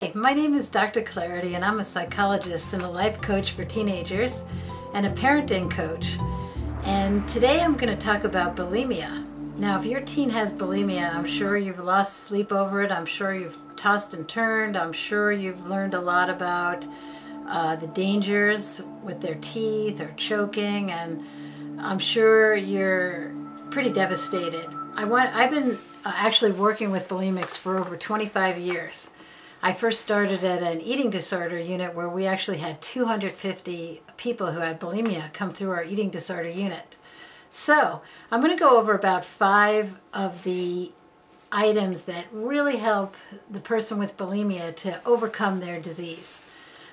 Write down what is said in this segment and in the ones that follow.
Hey, my name is Dr. Clarity, and I'm a psychologist and a life coach for teenagers and a parenting coach. And today I'm going to talk about bulimia. Now, if your teen has bulimia, I'm sure you've lost sleep over it. I'm sure you've tossed and turned. I'm sure you've learned a lot about the dangers with their teeth or choking, and I'm sure you're pretty devastated. I've been actually working with bulimics for over 25 years. I first started at an eating disorder unit where we actually had 250 people who had bulimia come through our eating disorder unit. So I'm going to go over about 5 of the items that really help the person with bulimia to overcome their disease.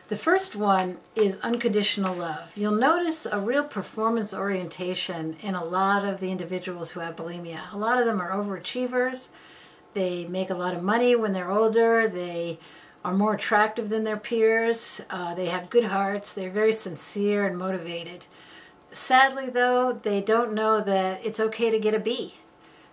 The first one is unconditional love. You'll notice a real performance orientation in a lot of the individuals who have bulimia. A lot of them are overachievers. They make a lot of money when they're older. They are more attractive than their peers. They have good hearts. They're very sincere and motivated. Sadly, though, they don't know that it's okay to get a B.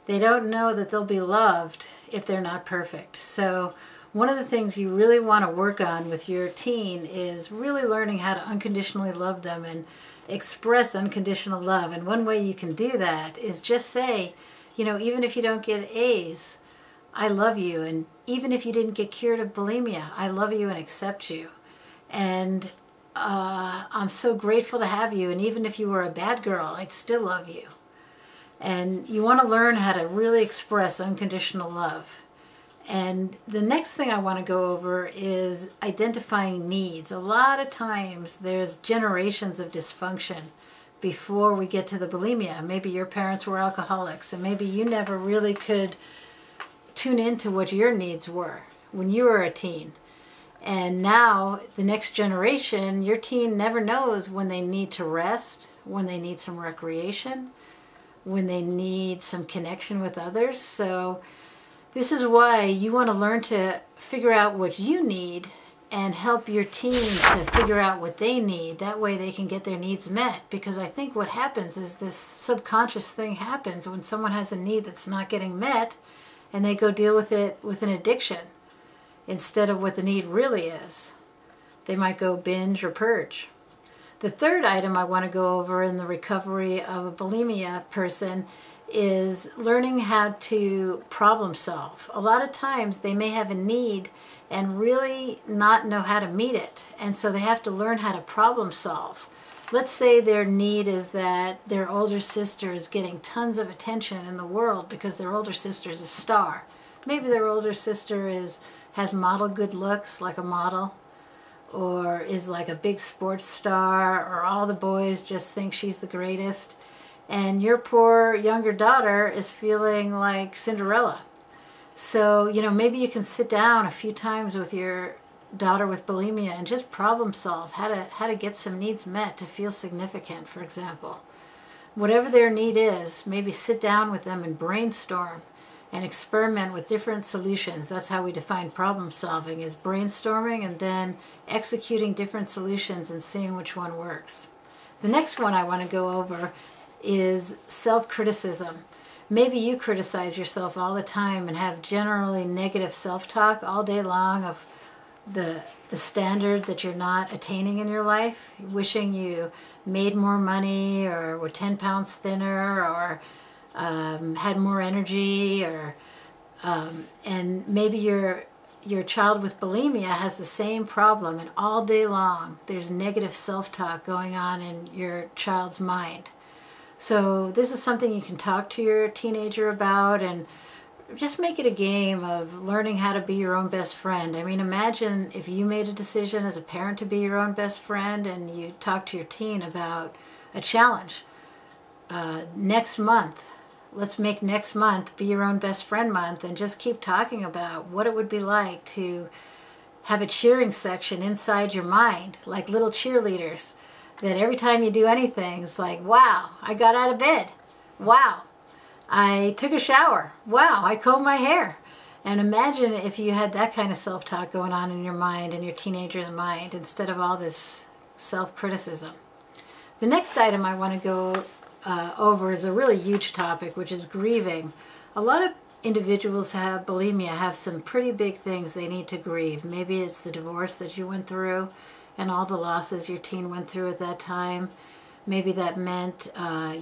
They don't know that they'll be loved if they're not perfect. So one of the things you really want to work on with your teen is really learning how to unconditionally love them and express unconditional love. And one way you can do that is just say, even if you don't get A's, I love you, and even if you didn't get cured of bulimia, I love you and accept you. And I'm so grateful to have you, and even if you were a bad girl, I'd still love you. And you want to learn how to really express unconditional love. And the next thing I want to go over is identifying needs. A lot of times there's generations of dysfunction before we get to the bulimia. Maybe your parents were alcoholics, and maybe you never really could tune into what your needs were when you were a teen. And now, the next generation, your teen never knows when they need to rest, when they need some recreation, when they need some connection with others. So this is why you want to learn to figure out what you need and help your teen to figure out what they need. That way they can get their needs met. Because I think what happens is this subconscious thing happens when someone has a need that's not getting met, and they go deal with it with an addiction instead of what the need really is. They might go binge or purge. The third item I want to go over in the recovery of a bulimia person is learning how to problem solve. A lot of times they may have a need and really not know how to meet it, and so they have to learn how to problem solve. Let's say their need is that their older sister is getting tons of attention in the world because their older sister is a star. Maybe their older sister has model good looks, like a model, or is like a big sports star, or all the boys just think she's the greatest. And your poor younger daughter is feeling like Cinderella. So, maybe you can sit down a few times with your daughter with bulimia and just problem solve how to get some needs met to feel significant, for example. Whatever their need is, maybe sit down with them and brainstorm and experiment with different solutions. That's how we define problem solving, is brainstorming and then executing different solutions and seeing which one works. The next one I want to go over is self-criticism. Maybe you criticize yourself all the time and have generally negative self-talk all day long of the standard that you're not attaining in your life, wishing you made more money or were 10 pounds thinner or had more energy, or and maybe your child with bulimia has the same problem, and all day long there's negative self-talk going on in your child's mind. So this is something you can talk to your teenager about and just make it a game of learning how to be your own best friend. I mean, imagine if you made a decision as a parent to be your own best friend and you talk to your teen about a challenge. Next month, let's make next month be your own best friend month, and just keep talking about what it would be like to have a cheering section inside your mind, like little cheerleaders, that every time you do anything, it's like, wow, I got out of bed. Wow, I took a shower. Wow, I combed my hair. And imagine if you had that kind of self-talk going on in your mind, in your teenager's mind, instead of all this self-criticism. The next item I want to go over is a really huge topic, which is grieving. A lot of individuals have bulimia have some pretty big things they need to grieve. Maybe it's the divorce that you went through and all the losses your teen went through at that time. Maybe that meant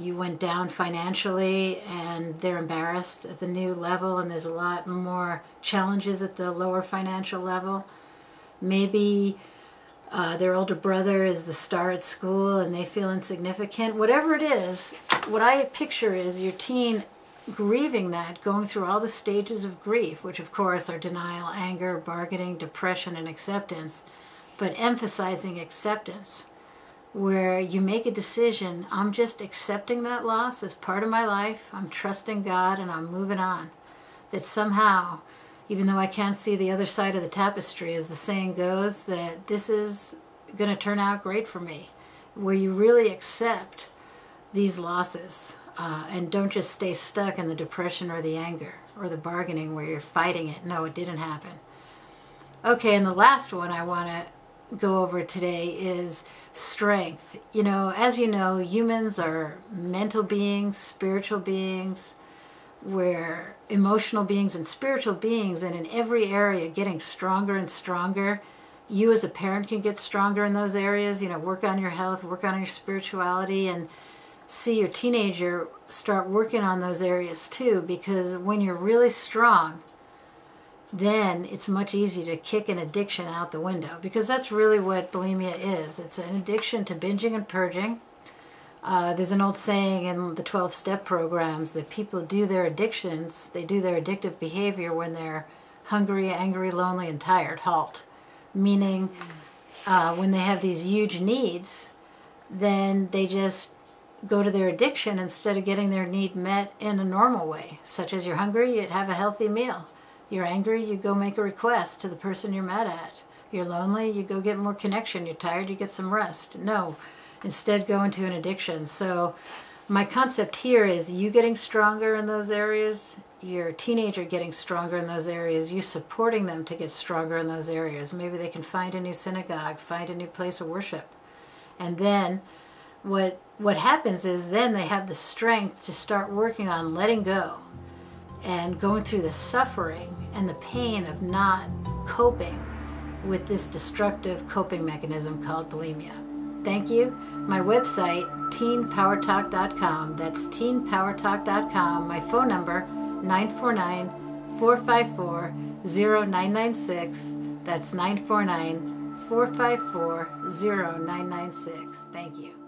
you went down financially and they're embarrassed at the new level and there's a lot more challenges at the lower financial level. Maybe their older brother is the star at school and they feel insignificant. Whatever it is, what I picture is your teen grieving that, going through all the stages of grief, which of course are denial, anger, bargaining, depression, and acceptance, but emphasizing acceptance, where you make a decision, I'm just accepting that loss as part of my life, I'm trusting God, and I'm moving on. That somehow, even though I can't see the other side of the tapestry, as the saying goes, that this is going to turn out great for me, where you really accept these losses and don't just stay stuck in the depression or the anger or the bargaining where you're fighting it. No, it didn't happen. Okay, and the last one I want to go over today is strength. You know, as you know, humans are mental beings, spiritual beings, we're emotional beings and spiritual beings, and in every area getting stronger and stronger. You as a parent can get stronger in those areas, you know, work on your health, work on your spirituality, and see your teenager start working on those areas too, because when you're really strong, then it's much easier to kick an addiction out the window, because that's really what bulimia is. It's an addiction to binging and purging. There's an old saying in the 12-step programs that people do their addictions, they do their addictive behavior when they're hungry, angry, lonely, and tired. HALT. Meaning when they have these huge needs, then they just go to their addiction instead of getting their need met in a normal way, such as you're hungry, you have a healthy meal. You're angry, you go make a request to the person you're mad at. You're lonely, you go get more connection. You're tired, you get some rest. No, instead go into an addiction. So my concept here is you getting stronger in those areas, your teenager getting stronger in those areas, you supporting them to get stronger in those areas. Maybe they can find a new synagogue, find a new place of worship. And then what happens is then they have the strength to start working on letting go and going through the suffering and the pain of not coping with this destructive coping mechanism called bulimia. Thank you. My website, teenpowertalk.com. That's teenpowertalk.com. My phone number, 949-454-0996. That's 949-454-0996. Thank you.